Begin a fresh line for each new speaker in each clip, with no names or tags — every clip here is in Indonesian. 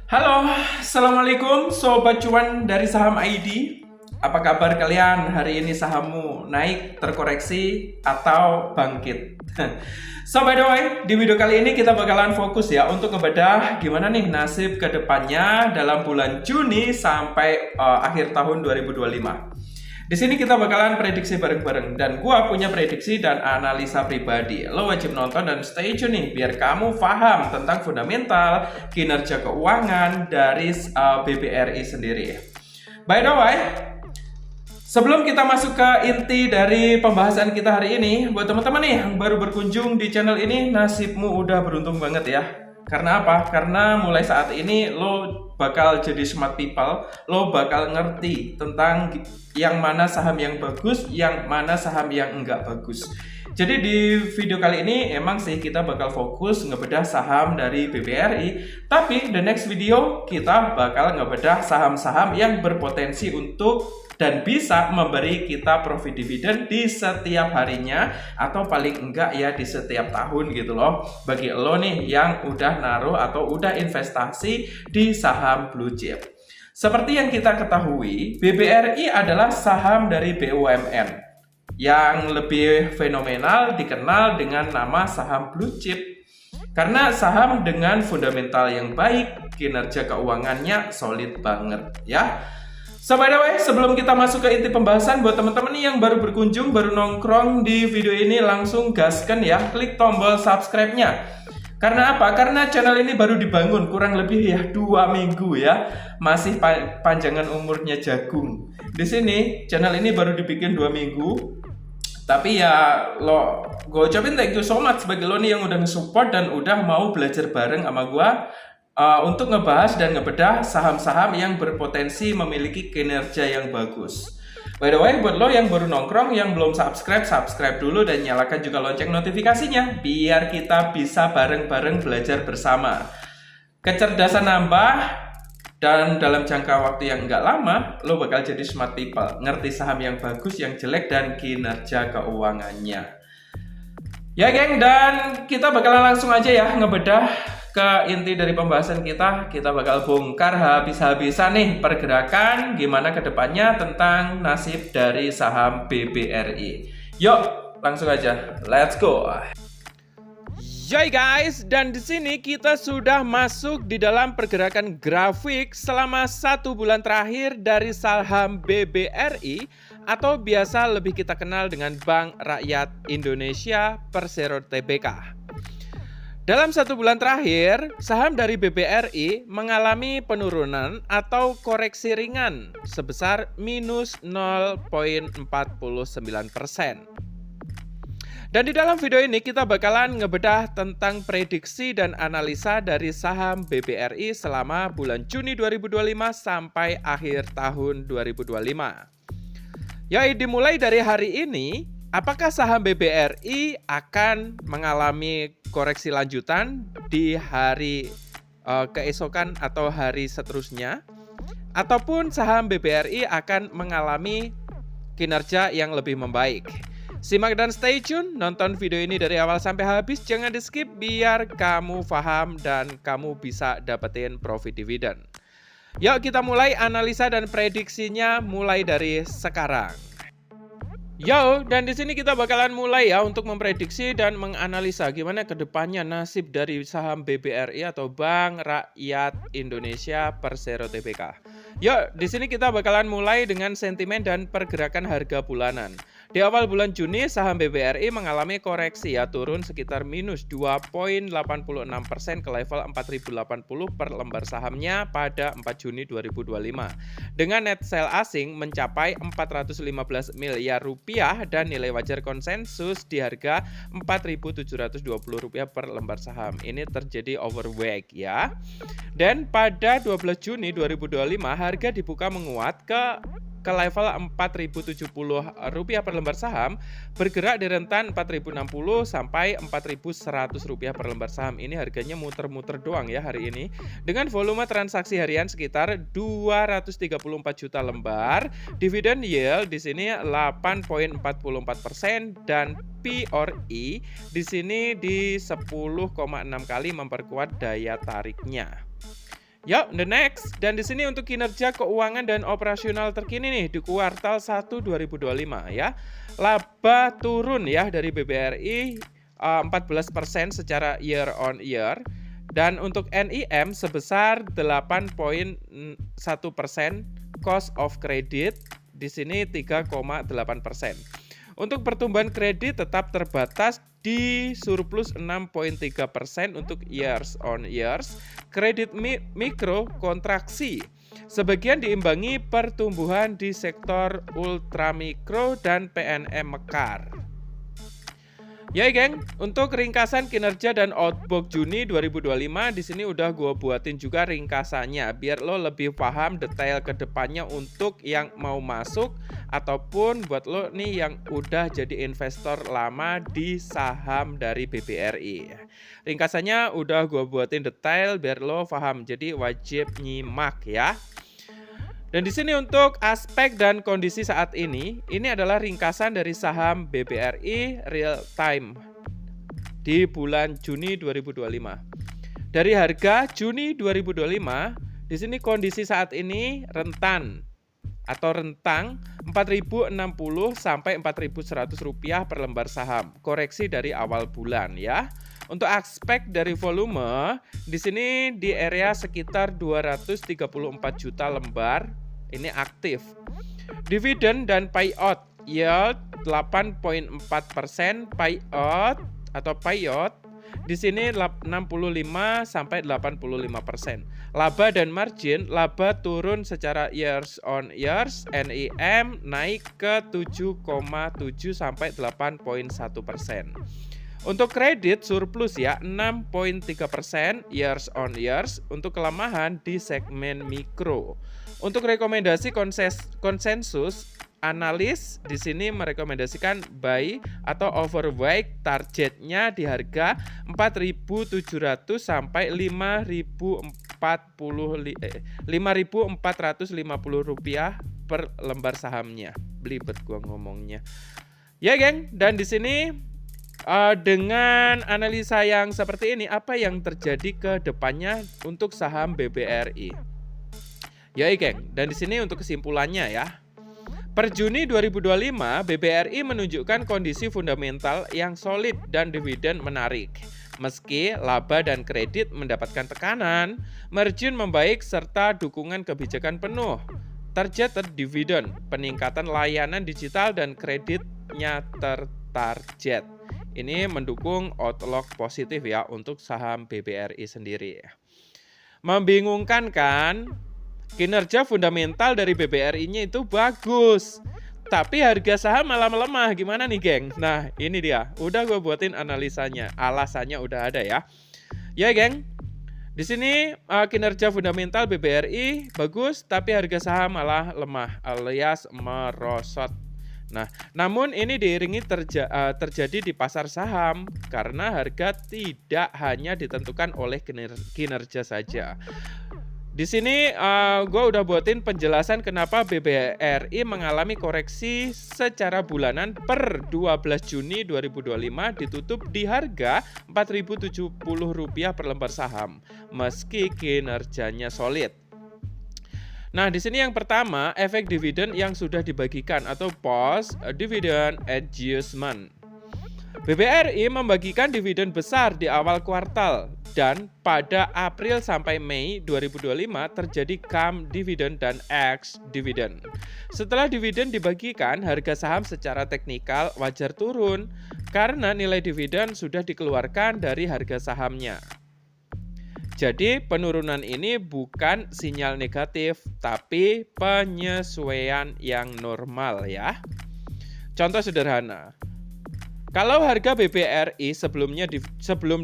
Halo, Assalamualaikum Sobat Cuan dari Saham ID. Apa kabar kalian? Hari ini sahammu naik, terkoreksi, atau bangkit? So by the way, di video kali ini kita bakalan fokus ya untuk ngebedah gimana nih nasib kedepannya dalam bulan Juni sampai akhir tahun 2025. Di sini kita bakalan prediksi bareng-bareng dan gua punya prediksi dan analisa pribadi. Lo wajib nonton dan stay tune nih biar kamu paham tentang fundamental kinerja keuangan dari BBRI sendiri. By the way, sebelum kita masuk ke inti dari pembahasan kita hari ini, buat teman-teman nih yang baru berkunjung di channel ini, nasibmu udah beruntung banget ya. Karena apa? Karena mulai saat ini lo bakal jadi smart people, lo bakal ngerti tentang yang mana saham yang bagus, yang mana saham yang enggak bagus. Jadi di video kali ini emang sih kita bakal fokus ngebedah saham dari BBRI, tapi the next video kita bakal ngebedah saham-saham yang berpotensi untuk dan bisa memberi kita profit dividen di setiap harinya atau paling enggak ya di setiap tahun gitu loh. Bagi lo nih yang udah naruh atau udah investasi di saham blue chip. Seperti yang kita ketahui, BBRI adalah saham dari BUMN yang lebih fenomenal dikenal dengan nama saham blue chip. Karena saham dengan fundamental yang baik, kinerja keuangannya solid banget ya. So by the way, sebelum kita masuk ke inti pembahasan, buat teman-teman nih yang baru berkunjung, baru nongkrong di video ini, langsung gaskan ya, klik tombol subscribe-nya. Karena apa? Karena channel ini baru dibangun, kurang lebih ya 2 minggu ya, masih panjangan umurnya jagung. Di sini, channel ini baru dibikin 2 minggu, tapi ya gue ucapin thank you so much bagi lo nih yang udah nge-support dan udah mau belajar bareng sama gue. Untuk ngebahas dan ngebedah saham-saham yang berpotensi memiliki kinerja yang bagus. By the way, buat lo yang baru nongkrong, yang belum subscribe dulu dan nyalakan juga lonceng notifikasinya biar kita bisa bareng-bareng belajar bersama. Kecerdasan nambah dan dalam jangka waktu yang nggak lama, lo bakal jadi smart people, ngerti saham yang bagus, yang jelek, dan kinerja keuangannya. Ya geng, dan kita bakalan langsung aja ya ngebedah ke inti dari pembahasan kita bakal bongkar habis-habisan nih pergerakan gimana kedepannya tentang nasib dari saham BBRI. Yuk, langsung aja, let's go. Yoi guys, dan di sini kita sudah masuk di dalam pergerakan grafik selama 1 bulan terakhir dari saham BBRI atau biasa lebih kita kenal dengan Bank Rakyat Indonesia Persero Tbk. Dalam 1 bulan terakhir, saham dari BBRI mengalami penurunan atau koreksi ringan sebesar minus 0,49%. Dan di dalam video ini kita bakalan ngebedah tentang prediksi dan analisa dari saham BBRI selama bulan Juni 2025 sampai akhir tahun 2025. Dimulai dari hari ini, apakah saham BBRI akan mengalami koreksi lanjutan di hari keesokan atau hari seterusnya, ataupun saham BBRI akan mengalami kinerja yang lebih membaik? Simak dan stay tune, nonton video ini dari awal sampai habis, jangan di skip biar kamu paham dan kamu bisa dapetin profit dividen. Yuk kita mulai analisa dan prediksinya mulai dari sekarang. Dan di sini kita bakalan mulai ya untuk memprediksi dan menganalisa gimana kedepannya nasib dari saham BBRI atau Bank Rakyat Indonesia Persero Tbk. Di sini kita bakalan mulai dengan sentimen dan pergerakan harga bulanan. Di awal bulan Juni saham BBRI mengalami koreksi ya, turun sekitar minus 2,86% ke level 4.080 per lembar sahamnya pada 4 Juni 2025. Dengan net sell asing mencapai 415 miliar rupiah dan nilai wajar konsensus di harga Rp4.720 per lembar saham. Ini terjadi overweight ya. Dan pada 12 Juni 2025 harga dibuka menguat ke level Rp4.070 per lembar saham, bergerak di rentan Rp4.060 sampai Rp4.100 per lembar saham. Ini harganya muter-muter doang ya hari ini, dengan volume transaksi harian sekitar 234 juta lembar. Dividend yield di sini 8,44% dan P/E di sini di 10,6 kali, memperkuat daya tariknya. Yuk, the next. Dan di sini untuk kinerja keuangan dan operasional terkini nih di kuartal 1 2025 ya. Laba turun ya dari BBRI 14% secara year on year. Dan untuk NIM sebesar 8,1%, cost of credit di sini 3,8%. Untuk pertumbuhan kredit tetap terbatas di surplus 6,3% untuk years on years. Kredit mikro kontraksi. Sebagian diimbangi pertumbuhan di sektor ultramikro dan PNM Mekar. Ya geng, untuk ringkasan kinerja dan outlook Juni 2025 di sini udah gue buatin juga ringkasannya biar lo lebih paham detail ke depannya untuk yang mau masuk ataupun buat lo nih yang udah jadi investor lama di saham dari BBRI. Ringkasannya udah gue buatin detail biar lo paham, jadi wajib nyimak ya. Dan di sini untuk aspek dan kondisi saat ini adalah ringkasan dari saham BBRI real time di bulan Juni 2025. Dari harga Juni 2025, di sini kondisi saat ini rentang 4.060 sampai 4.100 rupiah per lembar saham. Koreksi dari awal bulan ya. Untuk aspek dari volume, di sini di area sekitar 234 juta lembar ini aktif. Dividen dan payout yield 8,4%, payout atau payout di sini 65 sampai 85%. Laba dan margin, laba turun secara years on years, NIM naik ke 7,7 sampai 8,1%. Untuk kredit surplus ya 6,3% years on years untuk kelemahan di segmen mikro. Untuk rekomendasi konsensus analis di sini merekomendasikan buy atau overweight, targetnya di harga 4.700 sampai 5.450 rupiah per lembar sahamnya. Belibet gua ngomongnya. Ya geng, dan di sini dengan analisa yang seperti ini, apa yang terjadi ke depannya untuk saham BBRI? Ya geng, dan di sini untuk kesimpulannya ya. Per Juni 2025, BBRI menunjukkan kondisi fundamental yang solid dan dividen menarik. Meski laba dan kredit mendapatkan tekanan, margin membaik serta dukungan kebijakan penuh. Target dividen, peningkatan layanan digital dan kreditnya tertarget. Ini mendukung outlook positif ya untuk saham BBRI sendiri. Membingungkan kan? Kinerja fundamental dari BBRI-nya itu bagus, tapi harga saham malah melemah. Gimana nih geng? Nah ini dia, udah gue buatin analisanya, alasannya udah ada ya. Ya geng, di sini kinerja fundamental BBRI bagus, tapi harga saham malah lemah alias merosot. Nah, namun ini diiringi terjadi di pasar saham karena harga tidak hanya ditentukan oleh kinerja saja. Di sini gue udah buatin penjelasan kenapa BBRI mengalami koreksi secara bulanan per 12 Juni 2025 ditutup di harga Rp4.070 per lembar saham meski kinerjanya solid. Nah, di sini yang pertama, efek dividen yang sudah dibagikan atau post dividend adjustment. BBRI membagikan dividen besar di awal kuartal dan pada April sampai Mei 2025 terjadi CAM dividen dan ex dividen. Setelah dividen dibagikan, harga saham secara teknikal wajar turun karena nilai dividen sudah dikeluarkan dari harga sahamnya. Jadi penurunan ini bukan sinyal negatif, tapi penyesuaian yang normal ya. Contoh sederhana, kalau harga BBRI sebelum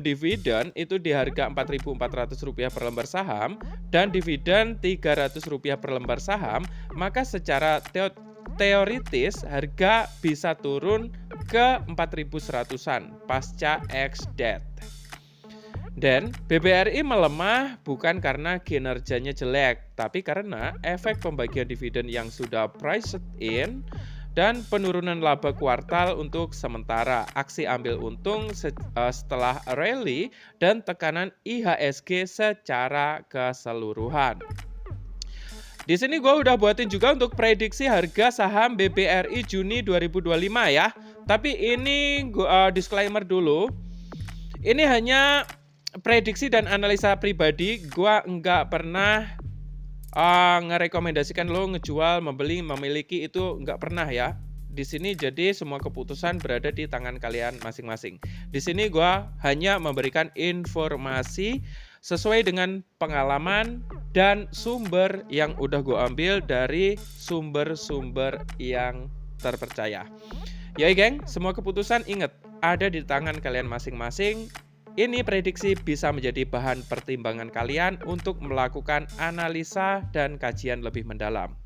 dividen itu di harga Rp4.400 per lembar saham dan dividen Rp300 per lembar saham, maka secara teoritis harga bisa turun ke 4.100-an pasca ex-debt. Dan BBRI melemah bukan karena kinerjanya jelek, tapi karena efek pembagian dividen yang sudah priced in dan penurunan laba kuartal untuk sementara. Aksi ambil untung setelah rally dan tekanan IHSG secara keseluruhan. Di sini gue udah buatin juga untuk prediksi harga saham BBRI Juni 2025 ya. Tapi ini disclaimer dulu. Ini hanya prediksi dan analisa pribadi. Gue nggak pernah ngerekomendasikan lo ngejual, membeli, memiliki, itu nggak pernah ya. Di sini jadi semua keputusan berada di tangan kalian masing-masing. Di sini gue hanya memberikan informasi sesuai dengan pengalaman dan sumber yang udah gue ambil dari sumber-sumber yang terpercaya. Ya geng, semua keputusan ingat ada di tangan kalian masing-masing. Ini prediksi bisa menjadi bahan pertimbangan kalian untuk melakukan analisa dan kajian lebih mendalam.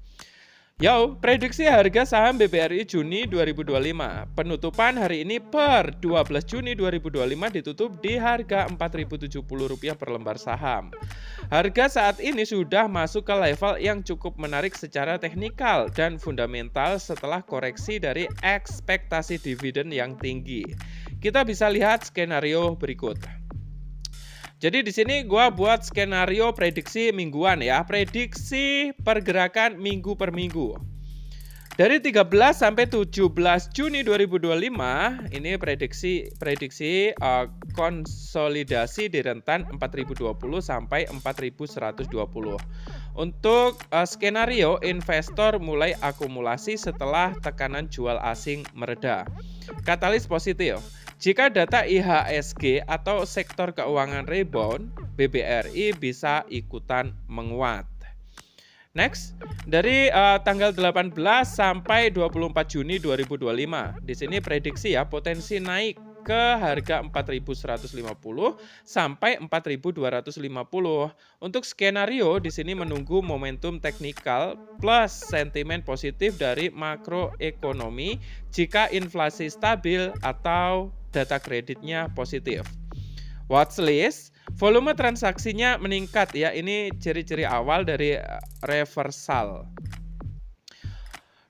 Yo, prediksi harga saham BBRI Juni 2025. Penutupan hari ini per 12 Juni 2025 ditutup di harga Rp4.070 per lembar saham. Harga saat ini sudah masuk ke level yang cukup menarik secara teknikal dan fundamental setelah koreksi dari ekspektasi dividen yang tinggi. Kita bisa lihat skenario berikut. Jadi di sini gua buat skenario prediksi mingguan ya, prediksi pergerakan minggu per minggu. Dari 13 sampai 17 Juni 2025, ini prediksi konsolidasi di rentan 4020 sampai 4120. Untuk skenario investor mulai akumulasi setelah tekanan jual asing mereda. Katalis positif. Jika data IHSG atau sektor keuangan rebound, BBRI bisa ikutan menguat. Next, dari tanggal 18 sampai 24 Juni 2025. Di sini prediksi ya, potensi naik ke harga 4.150 sampai 4.250. Untuk skenario di sini menunggu momentum teknikal plus sentimen positif dari makroekonomi jika inflasi stabil atau data kreditnya positif. Watchlist, volume transaksinya meningkat ya. Ini ciri-ciri awal dari reversal.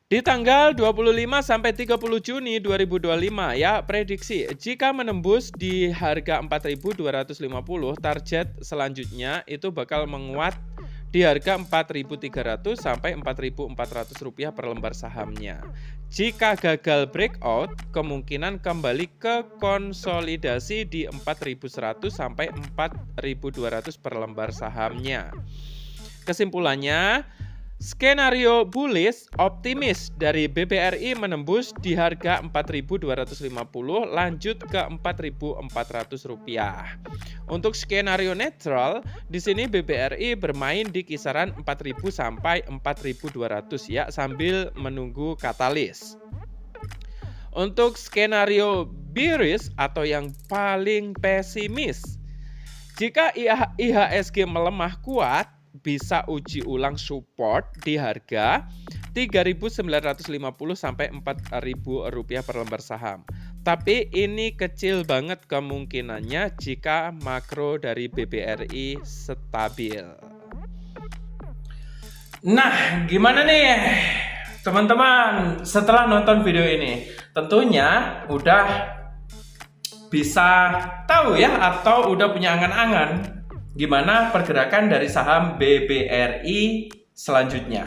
Di tanggal 25 sampai 30 Juni 2025 ya, prediksi jika menembus di harga 4.250, target selanjutnya itu bakal menguat di harga 4.300 sampai 4.400 rupiah per lembar sahamnya. Jika gagal breakout, kemungkinan kembali ke konsolidasi di 4.100 sampai 4.200 per lembar sahamnya. Kesimpulannya, skenario bullish optimis dari BBRI menembus di harga 4.250 lanjut ke 4.400 rupiah. Untuk skenario netral, di sini BBRI bermain di kisaran 4.000 sampai 4.200 ya, sambil menunggu katalis. Untuk skenario bearish atau yang paling pesimis, jika IHSG melemah kuat, bisa uji ulang support di harga 3.950 sampai 4.000 rupiah per lembar saham. Tapi ini kecil banget kemungkinannya jika makro dari BBRI stabil. Nah, gimana nih teman-teman setelah nonton video ini? Tentunya udah bisa tahu ya, atau udah punya angan-angan gimana pergerakan dari saham BBRI selanjutnya.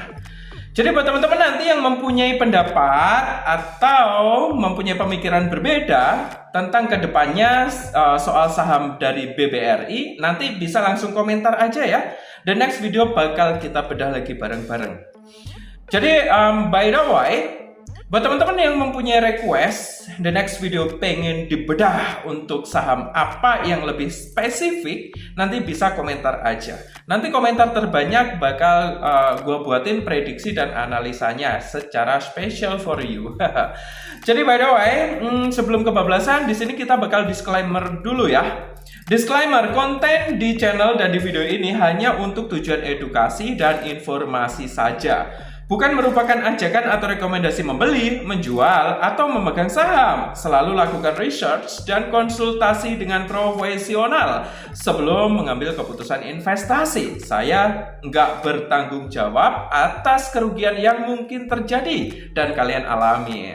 Jadi buat teman-teman nanti yang mempunyai pendapat atau mempunyai pemikiran berbeda tentang kedepannya soal saham dari BBRI, nanti bisa langsung komentar aja ya. The next video bakal kita bedah lagi bareng-bareng. Jadi by the way, buat teman-teman yang mempunyai request, the next video pengen dibedah untuk saham apa yang lebih spesifik, nanti bisa komentar aja. Nanti komentar terbanyak bakal gue buatin prediksi dan analisanya secara special for you. Jadi by the way, sebelum kebablasan, di sini kita bakal disclaimer dulu ya. Disclaimer, konten di channel dan di video ini hanya untuk tujuan edukasi dan informasi saja. Bukan merupakan ajakan atau rekomendasi membeli, menjual, atau memegang saham. Selalu lakukan research dan konsultasi dengan profesional sebelum mengambil keputusan investasi. Saya nggak bertanggung jawab atas kerugian yang mungkin terjadi dan kalian alami.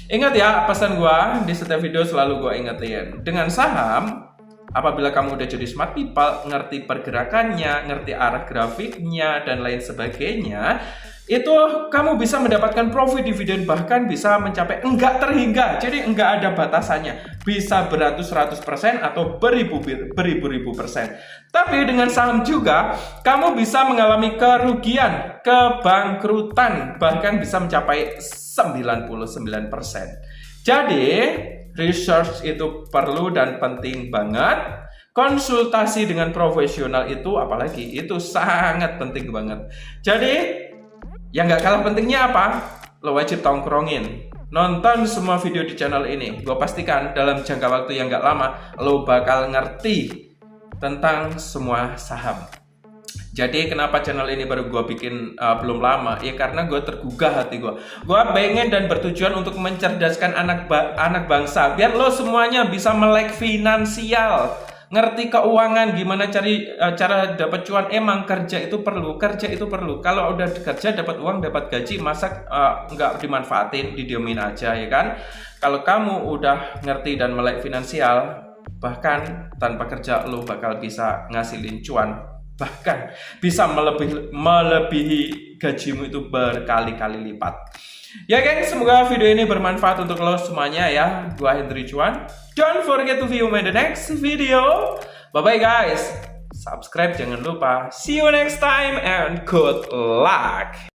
Ingat ya, pesan gua di setiap video selalu gua ingetin. Dengan saham, apabila kamu udah jadi smart people, ngerti pergerakannya, ngerti arah grafiknya, dan lain sebagainya, itu kamu bisa mendapatkan profit dividen, bahkan bisa mencapai enggak terhingga. Jadi enggak ada batasannya. Bisa beratus-ratus persen atau beribu-ribu persen. Tapi dengan saham juga, kamu bisa mengalami kerugian, kebangkrutan, bahkan bisa mencapai 99%. Jadi, research itu perlu dan penting banget. Konsultasi dengan profesional itu apalagi itu sangat penting banget. Jadi yang nggak kalah pentingnya apa? Lo wajib tongkrongin, nonton semua video di channel ini. Gue pastikan dalam jangka waktu yang nggak lama lo bakal ngerti tentang semua saham. Jadi kenapa channel ini baru gue bikin belum lama? Ya karena gue tergugah hati gue. Gue pengen dan bertujuan untuk mencerdaskan anak bangsa, biar lo semuanya bisa melek finansial, ngerti keuangan, gimana cara dapat cuan. Emang kerja itu perlu. Kalau udah kerja dapat uang, dapat gaji, masa nggak dimanfaatin, didiemin aja ya kan? Kalau kamu udah ngerti dan melek finansial, bahkan tanpa kerja lo bakal bisa ngasilin cuan, bahkan bisa melebihi gajimu itu berkali-kali lipat. Ya geng, semoga video ini bermanfaat untuk lo semuanya ya. Gua Hendry Cuan. Don't forget to view my the next video. Bye bye guys. Subscribe jangan lupa. See you next time and good luck.